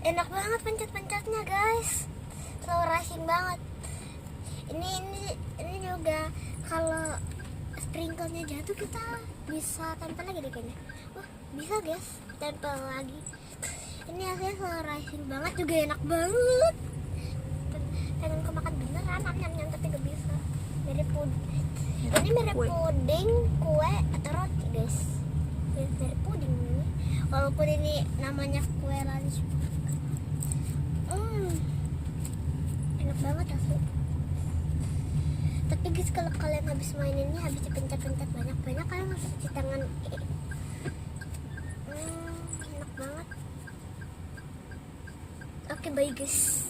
Enak banget pencet-pencetnya guys, slow rising banget. Ini juga kalau sprinklenya jatuh kita bisa tempel lagi deh kayaknya. Wah bisa guys, tempel lagi. Ini hasilnya slow rising banget, juga enak banget. Pengen kemakan beneran, nyam-nyam tapi gak bisa. Mirip puding. Ini mirip puding, kue atau roti guys. Mirip puding ini. Walaupun ini namanya kue lunch. Enak banget asli. Tapi guys kalau kalian habis main ini, habis dipencet-pencet banyak-banyak, kalian harus cuci tangan. Enak banget. Oke, bye guys.